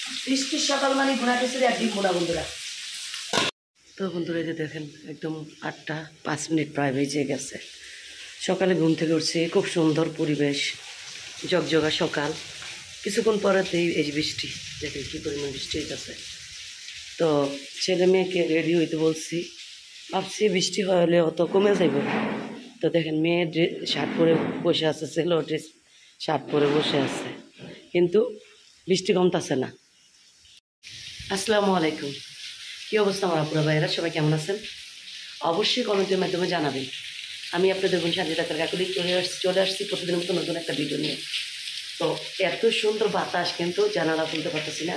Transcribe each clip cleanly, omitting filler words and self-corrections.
বৃষ্টির সকাল মানে ভুনা খিচুড়ি আর ডিম ভুনা বন্ধুরা। তো বন্ধুরা এই যে দেখেন একদম 8টা 5 মিনিট প্রায় বেজে গেছে। সকালে ঘুম থেকে উঠছি, খুব সুন্দর পরিবেশ, ঝকঝকা সকাল। কিছুক্ষণ পরেতেই এই বৃষ্টি, দেখেন কী পরিমাণ বৃষ্টি হইতেছে। তো ছেলে মেয়েকে রেডি হইতে বলছি, ভাবছি বৃষ্টি হলে অত কমে যাইব। তো দেখেন মেয়ে শার্ট পরে বসে আছে, ছেলেও ড্রেস শার্ট পরে বসে আছে, কিন্তু বৃষ্টি কমতেছে না। আসসালামু আলাইকুম, কী অবস্থা আমার আপুরা ভাইয়েরা, সবাই কেমন আছেন? অবশ্যই কমেন্টের মাধ্যমে জানাবেন। আমি আপনাদের বোন সাজিদা কাকুলি চলে আসছি প্রতিদিনের মতো নতুন একটা ভিডিও নিয়ে। তো এত সুন্দর বাতাস, কিন্তু জানালা খুলতে পারতেছি না।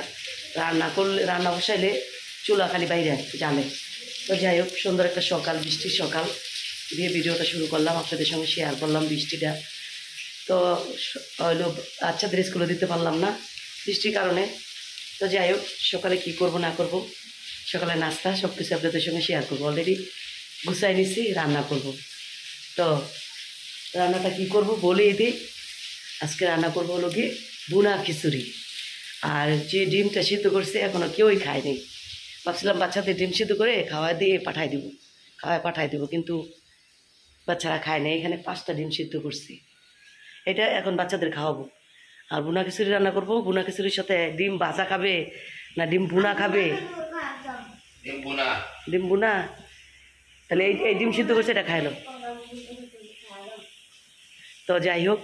রান্না বসাইলে চুলা খালি বাইরে জানে। তো যাই হোক, সুন্দর একটা সকাল, বৃষ্টির সকাল দিয়ে ভিডিওটা শুরু করলাম, আপনাদের সঙ্গে শেয়ার করলাম বৃষ্টিটা। তো হইলো বাচ্চাদের স্কুলে দিতে পারলাম না বৃষ্টির কারণে। তো যাই হোক, সকালে কী করব না করব, সকালে নাস্তা সব কিছু আপনাদের সঙ্গে শেয়ার করবো। অলরেডি গুছাই নিছি, রান্না করব। তো রান্নাটা কী করব বলেই দিই। আজকে রান্না করবো হলো কি ভুনা খিচুড়ি। আর যে ডিমটা সিদ্ধ করছে এখনও কেউই খায়নি। ভাবছিলাম বাচ্চাদের ডিম সিদ্ধ করে খাওয়া দিয়ে পাঠাই দিব, কিন্তু বাচ্চারা খায় না। এখানে 5টা ডিম সিদ্ধ করছি, এটা এখন বাচ্চাদের খাওয়াবো। আর ভুনা খিচুড়ি রান্না করবো। ভুনা খিচুড়ির সাথে ডিম ভাজা খাবে না ডিম ভুনা খাবে? ডিম ভুনা। তাহলে এই ডিম সিদ্ধ করছে, এটা খাইলো। তো যাই হোক,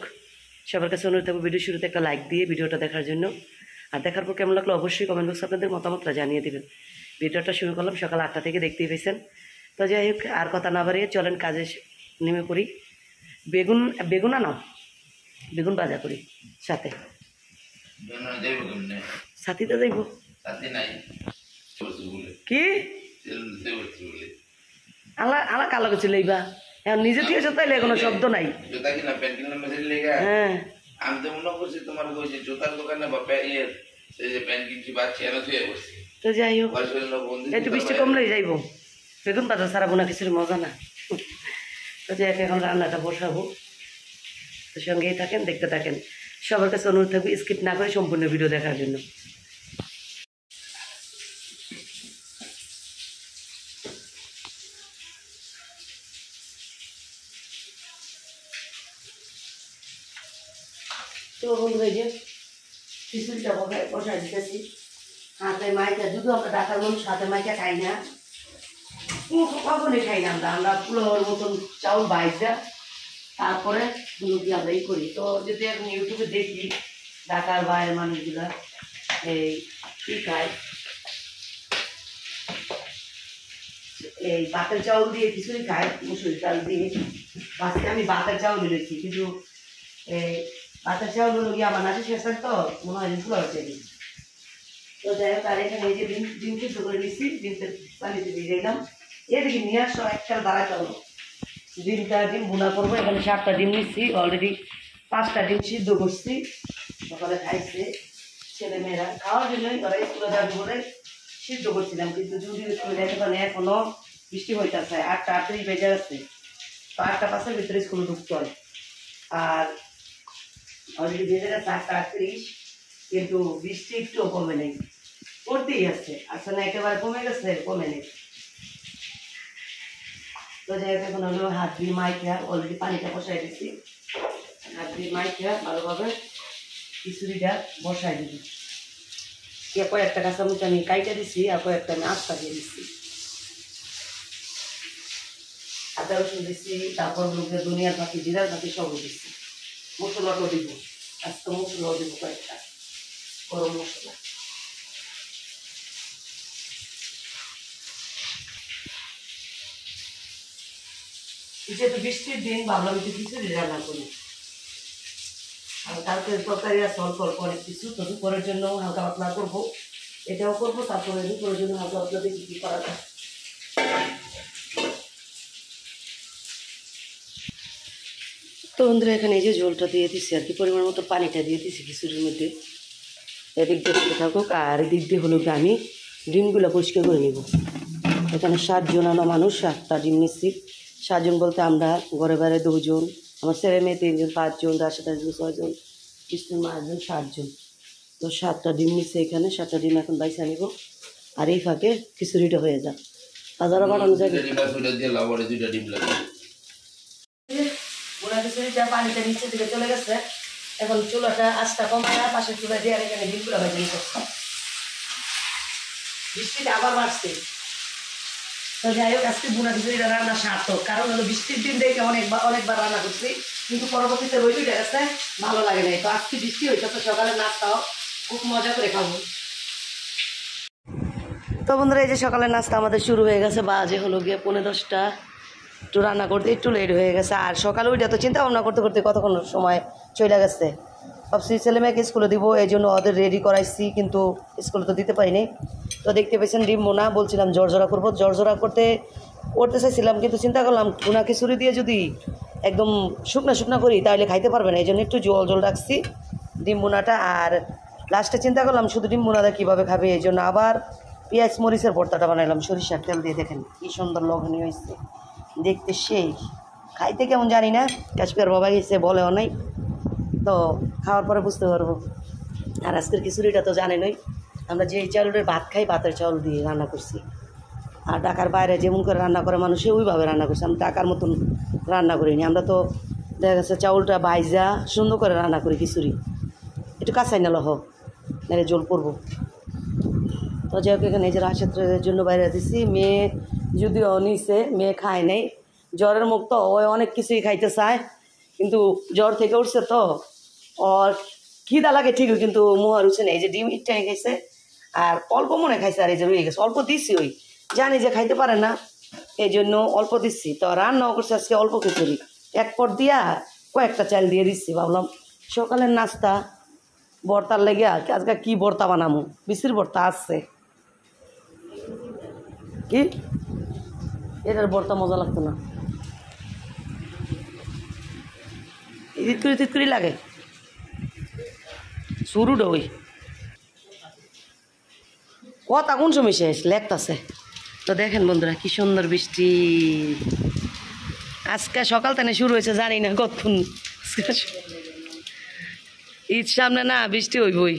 সবার কাছে অনুরোধ থাকবো ভিডিও শুরুতে একটা লাইক দিয়ে ভিডিওটা দেখার জন্য। আর দেখার পর কেমন লাগলো অবশ্যই কমেন্ট বক্সে আপনাদের মতামতটা জানিয়ে দেবেন। ভিডিওটা শুরু করলাম সকাল 8টা থেকে, দেখতেই পেয়েছেন। তো যাই হোক, আর কথা না বাড়িয়ে চলেন কাজে নেমে পড়ি। বেগুন আনাও, বেগুন ভাজা করি সাথে। সাথীতে যাইব কি আলা কালো কিছু লইবা এখন নিজে থেকে তাইলে কোনো শব্দ নাই। হ্যাঁ আমি তো মনে করছি তোমার কইছে জুতার দোকানে বা প্যান্ট কিনছি বাচ্চা এনে ধুয়ে বসছি। তো যাই হোক, একটু বৃষ্টি কমলেই যাইব। বেগুন বাজার সারা বোনা কিছুর মজা না। তো যাই হোক, এখন রান্নাটা বসাবো। তো সঙ্গেই থাকেন, দেখতে থাকেন। সবার কাছে অনুরোধ থাকবে স্কিপ না করে সম্পূর্ণ ভিডিও দেখার জন্য। তো বন্ধুরা, যে খিচুড়িটা বসাই দিতেছি। হাতে মাইকা, যদিও আমরা ঢাকার মানুষ হাতে মাইকা খাই না, কখনই খাই না। আমরা পুলোর মতন চাউল বাইজা তারপরে মুরগি আমরা ই করি। তো যদি এখন ইউটিউবে দেখি ঢাকার বাইরের মানুষগুলা এই কী খায়, এই ভাতের চাউল দিয়ে খিচুড়ি খায়, মুসুরি চাল দিয়ে। আজকে আমি ভাতের চাউল দিয়েছি, কিন্তু এই ভাতের চাউল হলো গিয়ে আমার নাচে শেষ, তো মনে হয় পুরো হচ্ছে। তো যাই হোক, আর এখানে এই যে ডিম সিদ্ধ করে নিচ্ছি, ডিমটা পানিতে দিয়ে দিলাম। এদিকে নিয়ে আসো, একটা দাঁড়াতে হলো। ডিম ভুনা করবো। এখানে 7টা ডিম নিচ্ছি, অলরেডি 5টা ডিম সিদ্ধ করছি। সকালে খাইছে ছেলে মেয়েরা, খাওয়ার জন্যই ওরা স্কুলে যাবে বলে সিদ্ধ করছিলাম, কিন্তু যদি স্কুলে যেতে পারে এখনো বৃষ্টি হইতেছে। 8টা 38 বেজে যাচ্ছে। তো 8টা 5-এর ভিতরে স্কুলে ঢুকতে হয়। আর অলরেডি বেজে গেছে 8টা 38, কিন্তু বৃষ্টি একটুও কমে নেই, পড়তেই আসছে। আচ্ছা না, একেবারে কমে গেছে, কমে নেই। তো যাই হোক, এখন হলো হাত দিয়ে মাইকা, অলরেডি পানিটা বসাই দিচ্ছি। হাত দিয়ে মাইকা ভালোভাবে খিচুড়িটা বসাই দিব। কয়েকটা কাঁচামরিচ আমি কাইটা দিচ্ছি, আর কয়েকটা আমি আস্তা দিয়ে দিচ্ছি। আদা রসুন দিচ্ছি, তারপর লোকের দুনিয়ার পাখি, জিরার পাখি সবও দিচ্ছি। মশলাটাও দিব, আস্তে মশলাও দিব কয়েকটা, গরম মশলা। যেহেতু বৃষ্টির দিন, ভাবলাম একটু খিচুড়ি রান্না করি। আর কালকে তরকারি আছে অল্প অল্প অনেক কিছু, তো দুপুরের জন্য হালকা পাতলা করবো, এটাও করবো। তারপরে দুপুরের জন্য হালকা পাতলা দেখি কী করা যায়। তো বন্ধুরা, এখানে এই যে ঝোলটা দিয়ে দিচ্ছি, আর কি পরিমাণ মতো পানিটা দিয়ে দিচ্ছি খিচুড়ির মধ্যে। এদিক দিয়ে থাকুক, আর এদিক দিয়ে হলো আমি ডিমগুলো পরিষ্কার করে নিব। এখানে 7 জন মানুষ, 7টা ডিম নিচ্ছি। 7 জন বলতে আমরা ঘরে বাইরে 2 জন, আমার ছেলে মেয়ে 3 জন, 5 জন, 10 জন, 6 জন, 20 জন, 5 জন, 7 জন। তো 7টা ডিম নিচ্ছে এখানে, 7টা ডিম এখন বাইসে আনিব। আর এই ফাঁকে খিচুড়িটা হয়ে যাক, বাজারে বানানো যাবে। খিচুড়িটা পানিটা নিচে দিকে চলে গেছে, এখন চুলাটা আঁচটা কমায় পাশের চুলা দিয়ে আর এখানে ডিমগুলো ভেজে নিতে। বৃষ্টিটা আবার বাড়ছে। তো যাই হোক, আজকে বুনা খিচুড়িটা রান্না সার্থক, কারণ হলো বৃষ্টির দিন দেখে অনেকবার রান্না করছি, কিন্তু পরবর্তীতে রইল গেছে, ভালো লাগে নাই। তো আজকে বৃষ্টি হয়েছে, তো সকালের নাস্তাও খুব মজা করে খাবো। তো বন্ধুরা, এই যে সকালের নাস্তা আমাদের শুরু হয়ে গেছে, বাজে হলো গিয়ে 10:45। একটু রান্না করতে একটু লেট হয়ে গেছে, আর সকালে ওইটা তো চিন্তা ভাবনা করতে করতে কতক্ষণ সময় চলে গেছে। ভাবছি ছেলে মেয়েকে স্কুলে দিব, এই জন্য ওদের রেডি করাইছি, কিন্তু স্কুলে তো দিতে পারিনি। তো দেখতে পেয়েছেন ডিম বোনা, বলছিলাম জর্জরা করবো, জর্জরা করতে চাইছিলাম, কিন্তু চিন্তা করলাম ভুনা খিচুড়ি দিয়ে যদি একদম শুকনা করি তাহলে খাইতে পারবে না, এই জন্য একটু জল রাখছি ডিম বোনাটা। আর লাস্টে চিন্তা করলাম শুধু ডিম বোনাটা কীভাবে খাবে, এই জন্য আবার পেঁয়াজ মরিচের ভর্তাটা বানাইলাম সরিষার তেল দিয়ে। দেখেন কী সুন্দর লবণীয় হয়েছে দেখতে, সেই খাইতে কেমন জানি না, কাশ্মীর বাবা গেছে বলেও নাই, তো খাওয়ার পরে বুঝতে পারবো। আর আজকের খিচুড়িটা তো জানেনই, আমরা যে চাউলের ভাত খাই, ভাতের চাউল দিয়ে রান্না করছি। আর ঢাকার বাইরে যেমন করে রান্না করে মানুষে ওইভাবে রান্না করছি, আমি ঢাকার মতন রান্না করিনি। আমরা তো দেখা গেছে চাউলটা ভাইজা সুন্দর করে রান্না করি খিচুড়ি, একটু কাঁচাই না লহ নাহলে জল পড়বো। তো যাই হোক, এখানে এই যে রাশের জন্য বাইরে দিছি। মেয়ে যদিও নিছে, মেয়ে খায় নাই, জ্বরের মুখ তো ওই অনেক কিছুই খাইতে চায়, কিন্তু জ্বর থেকে উঠছে তো ওর খিদা লাগে ঠিকই, কিন্তু মুহার উঠছে না। এই যে ডিম ইটটাই খাইছে, আর অল্প মনে খাইছে, আর এই যে রয়ে গেছে অল্প দিচ্ছি, ওই জানি যে খাইতে পারে না এই জন্য অল্প দিচ্ছি। তো রান্নাও করছে আজকে অল্প খিচুড়ি, এক পট দিয়া কয়েকটা চাল দিয়ে দিচ্ছি। ভাবলাম সকালের নাস্তা ভর্তার লেগে আজকে কি ভর্তা বানামো, বিচির ভর্তা আসছে কি, এটার ভর্তা মজা লাগতো না, তিতকুরি লাগে শুরুটা। ওই কথা কোন সময় শেষ লেখতাছে। তো দেখেন বন্ধুরা কি সুন্দর বৃষ্টি, আজকে সকাল থেকে শুরু হয়েছে, জানি না কতক্ষণ। ঈদ সামনে না, বৃষ্টি হইবই।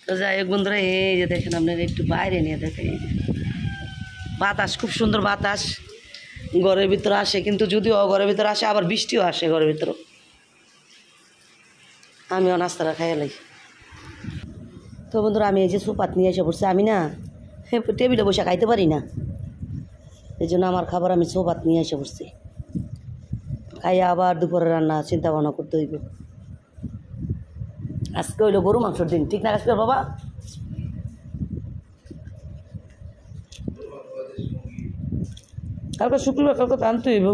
তো যাই হোক বন্ধুরা, এই যে দেখেন আপনারা একটু বাইরে নিয়ে দেখেন, এই যে বাতাস, খুব সুন্দর বাতাস ঘরের ভিতরে আসে, কিন্তু যদিও ঘরের ভিতরে আসে আবার বৃষ্টিও আসে ঘরের ভিতরে। আমিও নাস্তাটা খাইয়ালাই। তো বন্ধুরা, আমি এই যে সুপাত নিয়ে এসে পড়ছি, আমি না টেবিলে বসে খাইতে পারি না, এই জন্য আমার খাবার আমি সোপাত নিয়ে এসে পড়ছি। খাইয়া আবার দুপুরে রান্না চিন্তা ভাবনা করতে হইব। আজকে হইলো গরু মাংসর দিন, ঠিক না আজকে বাবা? কালকে শুক্রবার, কালকে তো আনতে হইব।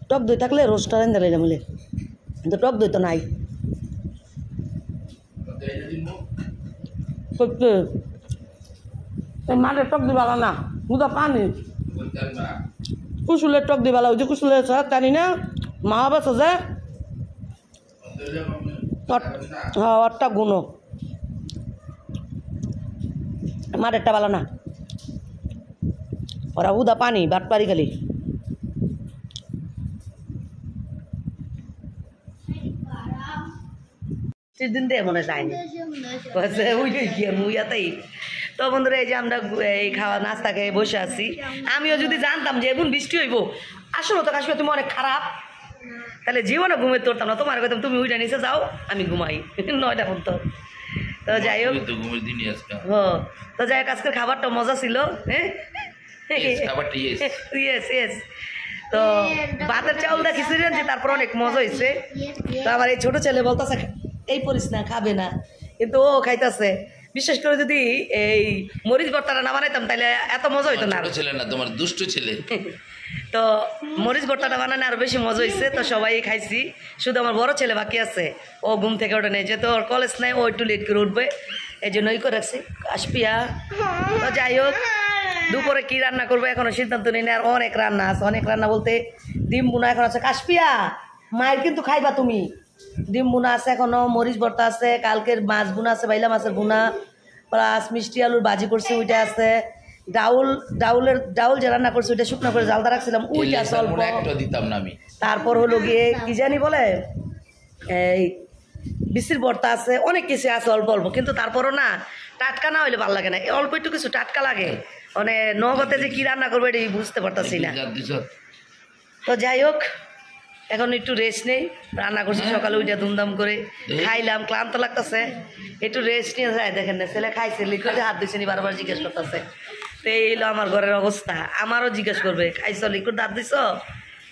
টক দই থাকলে রোস্টার এনে দিলাম বলে, কিন্তু টক দই তো নাই। মাঠের টক দিই ভালো না, বুঝা পানি কুসুলের টক দিই ভালো, ওই যে কুসুলের জানি না মা বাস আছে, হ্যাঁ ওরটা গুণো, মাঠেরটা ভালো না, ওরা উদা পানি বাট পারি খালি। দিন দিয়ে মনে যায়নি মুইয়াতেই। তো বন্ধুরা, এই যে আমরা এই খাওয়া নাস্তা খেয়ে বসে আছি। আমিও যদি জানতাম যে এখন বৃষ্টি হইব, আসলে তো কাশ্মীর তুমি অনেক খারাপ, তাহলে জীবনে ঘুমে তোরতাম না, তোমার কথা তুমি উইটা নিচে যাও, আমি ঘুমাই 9টা পর্যন্ত। তো যাই হোক, তো যাই হোক, আজকের খাবারটা মজা ছিল। হ্যাঁ তো ভাতের চাউলটা খিচুড়ি আনছি, তারপর অনেক মজা হয়েছে। তো আমার এই ছোটো ছেলে বলতেছে এই পরিস না, খাবে না, কিন্তু ও খাইতেছে। বিশেষ করে যদি এই মরিচ ভর্তাটা না বানাইতাম তাহলে এত মজা হইতো না। ছেলে না, তোমার দুষ্ট ছেলে। তো মরিচ ভর্তাটা বানানো আরো বেশি মজা হয়েছে। তো সবাই খাইছি, শুধু আমার বড় ছেলে বাকি আছে, ও ঘুম থেকে ওঠে নেই, যেহেতু ওর কলেজ নাই, ও একটু লেট করে উঠবে, এই জন্য ওই করে রাখছি কাশপিয়া। তো যাই হোক, দুপুরে কি রান্না করবো এখনো সিদ্ধান্ত নেই না, আর অনেক রান্না আছে, অনেক রান্না বলতে ডিম বুনা এখন আছে। কাশপিয়া মায়ের কিন্তু খাইবা তুমি, ডিম বুনা আছে এখনো, মরিচ ভর্তা আছে, কালকের মাছ বুনা আছে, বাইলা মাছের বুনা, প্লাস মিষ্টি আলুর ভাজি করছি ওইটা আছে, ডাউল যে রান্না করছি ওইটা শুকনো করে জালদা রাখছিলাম ওইটা আছে অল্প। একটা দিতাম না আমি। তারপর হলো গিয়ে কি জানি বলে এই বিচির ভর্তা আছে, অনেক কিছু আছে অল্প অল্প, কিন্তু তারপরও না টাটকা না হইলে ভালো লাগে না, অল্প একটু কিছু টাটকা লাগে। মানে নগদে যে কি রান্না করবো এটা বুঝতে পারতাছি না। তো যাই হোক, এখন একটু রেস্ট নেই, রান্না করছি সকালে ওইটা ধুমধাম করে খাইলাম, ক্লান্ত লাগতেছে, একটু রেস্ট নিয়ে যায়। দেখেন না ছেলে খাইছে, লিকুইডে হাত দিয়েছে নি, বারবার জিজ্ঞেস করতেছে। তো এই হলো আমার ঘরের অবস্থা, আমারও জিজ্ঞেস করবে খাইছ লিকুইড দাঁত দিছ,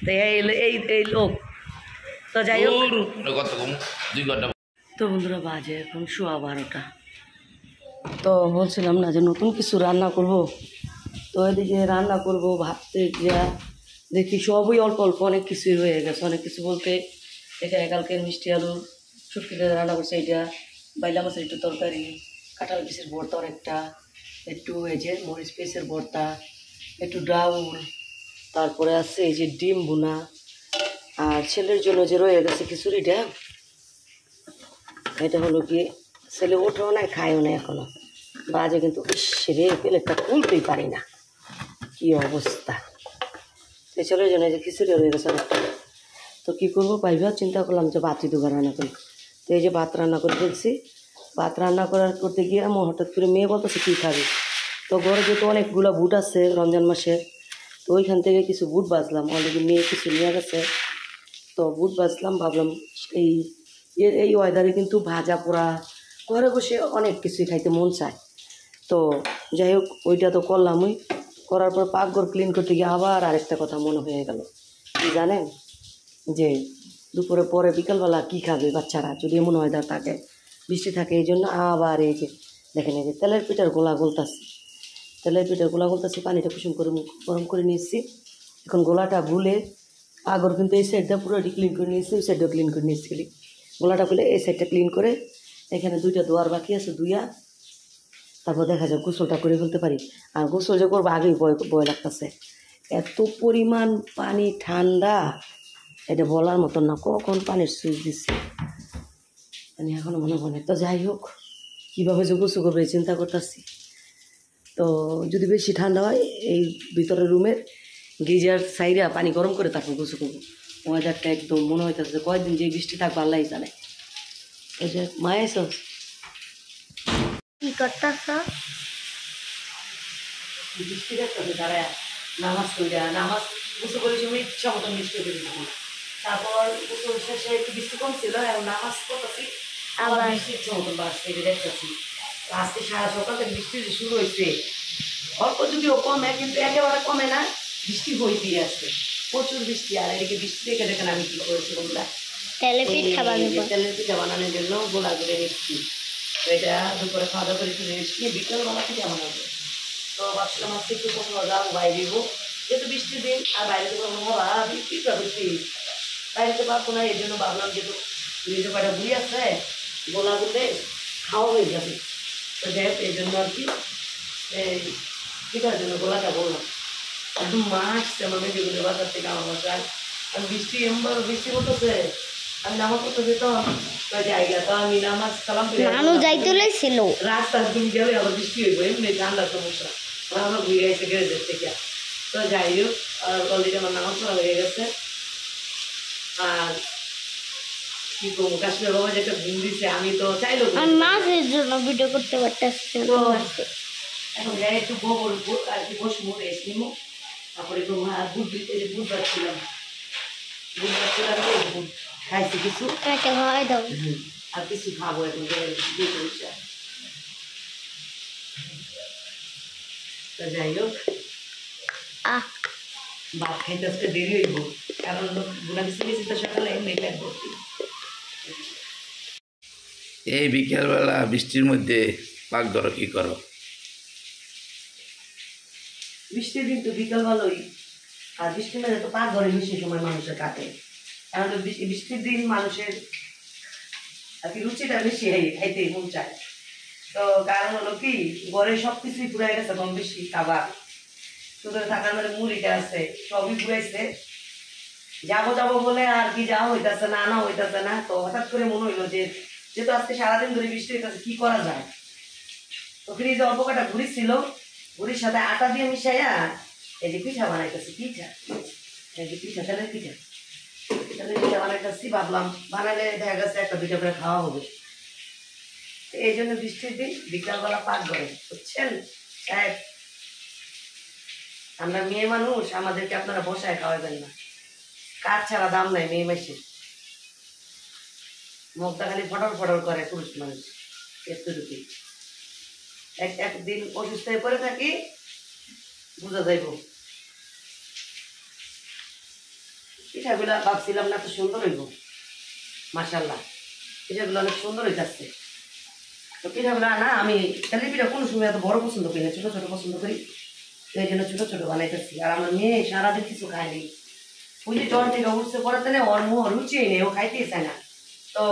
তো এই লোক। তো যাই হোক, তো বন্ধুরা বাজে এখন 12:15। তো বলছিলাম না যে নতুন কিছু রান্না করব, তো এদিকে রান্না করব ভাবতে যা দেখি সবই অল্প অল্প অনেক কিছুই রয়ে গেছে। অনেক কিছু বলতে এখানে কালকে মিষ্টি আলু শুটকিতে রান্না করছে, এইটা বাইলা মাছের একটু তরকারি, কাঁঠাল পিসের ভর্তা অনেকটা, একটু এই যে মরিচ পিসের ভর্তা, একটু ডাউল, তারপরে আছে এই যে ডিম ভুনা, আর ছেলের জন্য যে রয়ে গেছে খিচুড়িটা, এটা হলো কি ছেলে ওঠেও না খায়ও না এখনো, বাজে কিন্তু রে প্লেটটা খুলতেই পারি না, কি অবস্থা। সেই ছেলের জন্য যে খিচুড়ি রয়ে গেছে অনেকটা। তো কী করবো পাইবা চিন্তা করলাম যে ভাতই দুবার রান্না করি। তো এই যে ভাত রান্না করে ফেলছি, ভাত রান্না করতে গিয়ে আমার হঠাৎ করে মেয়ে বলতেছে কী খাবি। তো ঘরে যেহেতু অনেকগুলো বুট আছে রমজান মাসে, তো ওইখান থেকে কিছু বুট বাজলাম, অলরেডি মেয়ে কিছু নিয়ে গেছে, তো বুট বাজলাম। ভাবলাম এই ওয়েদারে কিন্তু ভাজা পোড়া ঘরে বসে অনেক কিছুই খাইতে মন চায়। তো যাই হোক, ওইটা তো করলামই, করার পর পাকঘর ক্লিন করতে গিয়ে আবার আরেকটা কথা মনে হয়ে গেল, কি জানেন, যে দুপুরে পরে বিকালবেলা কী খাবে বাচ্চারা, যদি এমন ওয়েদার থাকে, বৃষ্টি থাকে, এই জন্য আবার এই যে দেখেন এই যে তেলের পিঠার গোলা গলতাছি, পানিটা কুসুম করে গরম করে নিয়েছি। এখন গোলাটা গুলে আগর কিন্তু এই সাইডটা পুরোটি ক্লিন করে নিয়েছি, ওই সাইডটাও ক্লিন করে নিয়েছি। গোলাটা খুলে এই সাইডটা ক্লিন করে, এখানে দুইটা দোয়ার বাকি আছে, দুইয়া তারপর দেখা যায় গোসলটা করে ফেলতে পারি। আর গোসল যে করবো আগেই ভয় লাগতেছে, এত পরিমাণ পানি ঠান্ডা, এটা বলার মতন না, কখন পানির সুইচ দিচ্ছে মানে এখনও মনে। তো যাই হোক, কীভাবে যে গোসল করবে চিন্তা করতেছি। তো যদি বেশি ঠান্ডা হয়, এই ভিতরের রুমের গিজার সাইডে পানি গরম করে তারপর গোসল করবো। ওয়েদারটা একদম মনে হইতেছে কয়েকদিন যে বৃষ্টি থাকবে আল্লাহ জানে। এই যে মায়ে কি করতেছ? বৃষ্টি দেখতেছে তারা নামাজ কইরা, নামাজ গোসল করে সময় ইচ্ছা মতন বৃষ্টি করে দিলাম, তারপর গোসল শেষে একটু বৃষ্টি কম ছিল, এখন নামাজ করতেছি আবার বৃষ্টি ইচ্ছা মতন বাড়ছে, এটা দেখতেছি। আজকে সারা সকাল থেকে বৃষ্টি শুরু হয়েছে, অল্প যদিও কমে, কিন্তু একেবারে কমে না, বৃষ্টি হইতেই আসছে, প্রচুর বৃষ্টি। আর এদিকে বৃষ্টি দেখে দেখেন আমি কি করেছি বন্ধুরা, তেলের পিঠা বানানোর জন্য গোলা করে নিচ্ছি। তো এটা দুপুরে খাওয়া দাওয়া করে একটু রেস্ট নিয়ে বিকেলবেলা থেকে বানাবো। তো ভাবছিলাম আজকে একটু কোথাও যাবো বাইরে দিব, যেহেতু বৃষ্টির দিন, আর বাইরে তো হওয়া বৃষ্টি বাইরে তো পারবো না, এই জন্য ভাবলাম যেহেতু নিজে কয়টা বুড়ি আছে গোলা গুলে খাওয়া হয়ে যাবে। তো যাই হোক, এই জন্য আর কি এই পিঠার জন্য গোলাটা বললাম। একদম মাছ আমার মেয়েগুলো বাজার থেকে আমার বাসায়, আর বৃষ্টি এমন বৃষ্টি হতেছে, আমি নামাজ করতে যেতাম জায়গা, তো আমি নামাজ সালাম ছিল রাস্তা তুমি গেলে আবার বৃষ্টি হইব, এমনি ঠান্ডার সমস্যা, আমরা ঘুরে গেছে গ্যারেজের থেকে। তো যাই হোক, আর অলরেডি আমার নামাজ পড়া হয়ে গেছে। আর কি করবো, কাশ্মীর বাবা যেটা ঘুম দিচ্ছে, আমি তো চাইলো মাছের জন্য ভিডিও করতে পারতেছি। এখন যাই একটু গোবর আর কি বসবো, রেস্ট নিবো, তারপরে একটু বুট দিতে বুট বাচ্ছিলাম খাইছি কিছু, আর কিছু খাবো এখন। তো যাই হোক, ভাত খাইতে আজকে দেরি হইব, কারণ গুলা কিছু গেছি তো সকালে এমনি লাগবো। এই বিকেলবেলা বৃষ্টির মধ্যে পাক ধরো কি করো? বৃষ্টির দিন তো বিকাল ভালোই, আর বৃষ্টির মধ্যে তো পাক ঘরে বেশি সময় মানুষের কাটে, কারণ বৃষ্টির দিন মানুষের আর কি রুচিটা বেশি খাইতে মন চায়। তো কারণ হলো কি, ঘরে সব কিছুই পুরাই গেছে কম বেশি, খাবার শুধু থাকার মানে মুড়িটা আছে, সবই পুরাইছে, যাবো বলে আর কি যাওয়া হইতেছে না, আনা হইতেছে না। তো হঠাৎ করে মনে হইলো যে যেহেতু আজকে সারাদিন ধরে বৃষ্টি হইতেছে, কি করা যায়। তো ফ্রিজে অল্প কটা ঘুরি ছিল, পুরির সাথে আটা দিয়ে মিশাইয়া এই যে পিঠা বানাইতেছি, পিঠা এই যে পিঠা, তেলের পিঠা, তেলের পিঠা বানাইতেছি। ভাবলাম বানাইলে দেখা গেছে একটা দুইটা করে খাওয়া হবে। এই জন্য বৃষ্টির দিন বিকালবেলা পাক করে, বুঝছেন সাহেব? আমরা মেয়ে মানুষ, আমাদেরকে আপনারা বসায় খাওয়াবেন না। কাঠ ছাড়া দাম নাই মেয়ে মাসে, মুখটা খালি ফটর ফটর করে পুরুষ মানুষ। এতটুকু একদিন অসুস্থ হয়ে পড়ে থাকি, বুঝা যাইব। পিঠাগুলা ভাবছিলাম না এত সুন্দর হইব, মাশাআল্লাহ পিঠাগুলো অনেক সুন্দর হইতেছে। তো পিঠাগুলা না আমি তেলের পিঠা কোনো সময় এত বড় পছন্দ করি না, ছোটো ছোটো পছন্দ করি, এই জন্য ছোটো ছোটো বানাইতেছি। আর আমার মেয়ে সারাদিন কিছু খায়নি, ওই যে জ্বর থেকে উঠতে পড়াতে না ওর মুখ রুচিই নেই, ও খাইতেই চায় না। তো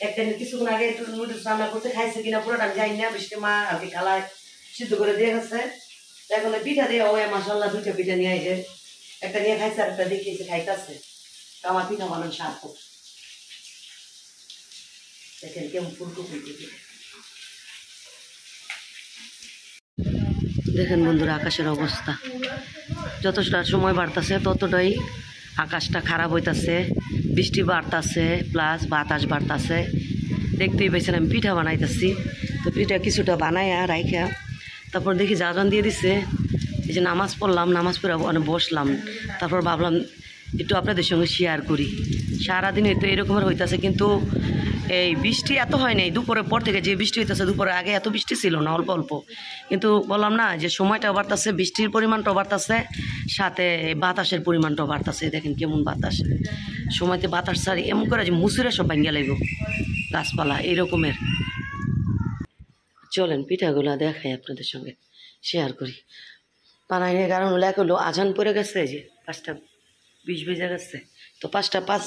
একদিন কিছুক্ষণ আগে একটু নুডলস রান্না করতে খাইছে কিনা পুরোটা আমি জানি না, বৃষ্টি মা আর কি কালায় সিদ্ধ করে দিয়ে গেছে। এখন পিঠা দিয়ে ও মাশাআল্লাহ দুইটা পিঠা নিয়ে আসে, একটা নিয়ে খাইছে আর একটা দেখিয়েছে খাইতেছে। তো আমার পিঠা বানান সার্থক, দেখেন কেমন ফুলকো ফুলকো। দেখেন বন্ধুরা আকাশের অবস্থা, যতটা সময় বাড়তেছে ততটাই আকাশটা খারাপ হইতাছে, বৃষ্টি বাড়তাছে প্লাস বাতাস বাড়তাছে। দেখতেই পাইছেন আমি পিঠা বানাইতেছি। তো পিঠা কিছুটা বানাইয়া রাইখা তারপর দেখি জাজান দিয়ে দিছে, এই যে নামাজ পড়লাম, নামাজ পড়ে অনেক বসলাম। তারপর ভাবলাম একটু আপনাদের সঙ্গে শেয়ার করি। সারাদিনে তো এরকমের হইতাছে, কিন্তু এই বৃষ্টি এত হয় নাই। দুপুরের পর থেকে যে বৃষ্টি হইতেছে, দুপুরের আগে এত বৃষ্টি ছিল না, অল্প অল্প। কিন্তু বললাম না যে সময়টাও বাড়তেছে, বৃষ্টির পরিমাণটাও বাড়তেছে, সাথে বাতাসের পরিমাণটাও বাড়তেছে। দেখেন কেমন বাতাস, সময়তে বাতাস ছাড়ি এমন করে যে মুসুরে সব ভাঙ্গিয়া লাগবে গাছপালা এইরকমের। চলেন পিঠাগুলা দেখাই আপনাদের সঙ্গে শেয়ার করি। বানাইনের কারণ হলো এক হলো আজান পড়ে গেছে, যে 5:20 বেজে গেছে। তো 5:05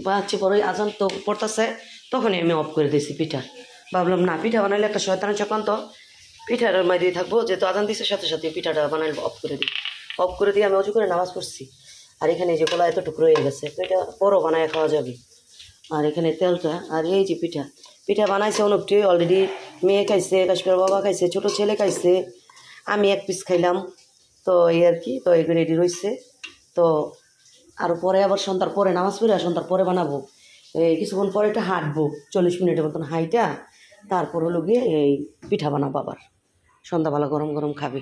বাজছে পরে আজান তো পড়তেছে, তখনই আমি অফ করে দিয়েছি পিঠা। ভাবলাম না পিঠা বানাইলে একটা শয়তানের চক্রান্ত, পিঠার মাইরেই থাকবো, যেহেতু আজান দিচ্ছে সাথে সাথে পিঠাটা বানাইলে অফ করে দিই। অফ করে দিয়ে আমি অজু করে নামাজ পড়ছি। আর এখানে যে কলা এতটুকু রয়ে গেছে, তো এটা পরও বানায় খাওয়া যাবে। আর এখানে তেলটা, আর এই যে পিঠা, পিঠা বানাইছে অনুপটি অলরেডি, মেয়ে খাইছে, কাশ্মীর বাবা খাইছে, ছোটো ছেলে খাইছে, আমি এক পিস খাইলাম। তো এই আর কি, তো এগুলো রেডি রয়েছে। তো আর পরে আবার সন্ধ্যার পরে নামাজ পড়ে সন্ধ্যার পরে বানাবো। এই কিছুক্ষণ পরে একটু হাঁটবো, 40 মিনিটের মতন হাইটা, তারপর হলো গিয়ে এই পিঠা বানাবো। আবার সন্ধ্যাবেলা গরম গরম খাবে।